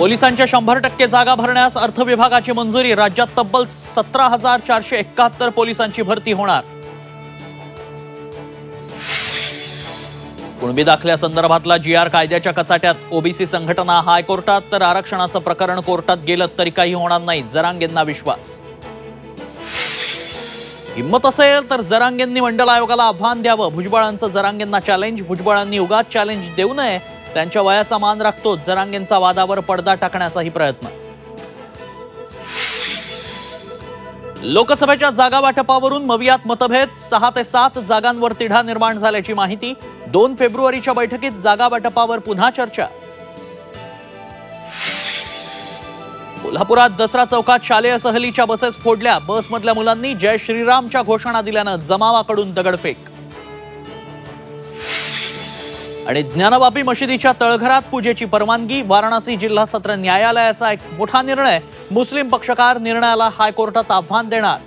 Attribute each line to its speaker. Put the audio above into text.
Speaker 1: पोलिसांच्या 100% जागा भरण्यास अर्थ विभागाची मंजुरी। राज्यात तब्बल 17,471 पोलिसांची भरती होणार। कुणबी दाखल्यासंदर्भातला GR कायद्याच्या कचाट्यात ओबीसी संघटना हायकोर्टात, तर आरक्षणाचं प्रकरण कोर्टात गेलं तरी काही होणार नाही, जरांगेंना विश्वास। हिम्मत असेल तर जरांगेंनी मंडल आयोगाला आव्हान द्यावं, भुजबळांचं जरांगेंना चॅलेंज। भुजबळांनी उगाच चॅलेंज देऊ नये, त्यांच्या वयाचा मान राखतो जरांगेंचा वादावर पडदा टाकण्याचाही प्रयत्न। लोकसभेच्या जागा वाटपावरून मवियात मतभेद, 6 ते 7 जागांवर तिढा निर्माण झाल्याची माहिती। 2 फेब्रुवारीच्या बैठकीत जागा वाटपावर पुन्हा चर्चा। कोल्हापुरात दसरा चौकात शालेय सहलीच्या बसेस फोडल्या, बसमधल्या मुलांनी जय श्रीरामच्या घोषणा दिल्यानं जमावाकडून दगडफेक। आणि ज्ञानवापी मशिदीच्या तळघरात पूजेची परवानगी, वाराणसी जिल्हा सत्र न्यायालयाचा एक मोठा निर्णय। मुस्लिम पक्षकार निर्णयाला हायकोर्टात आव्हान देणार।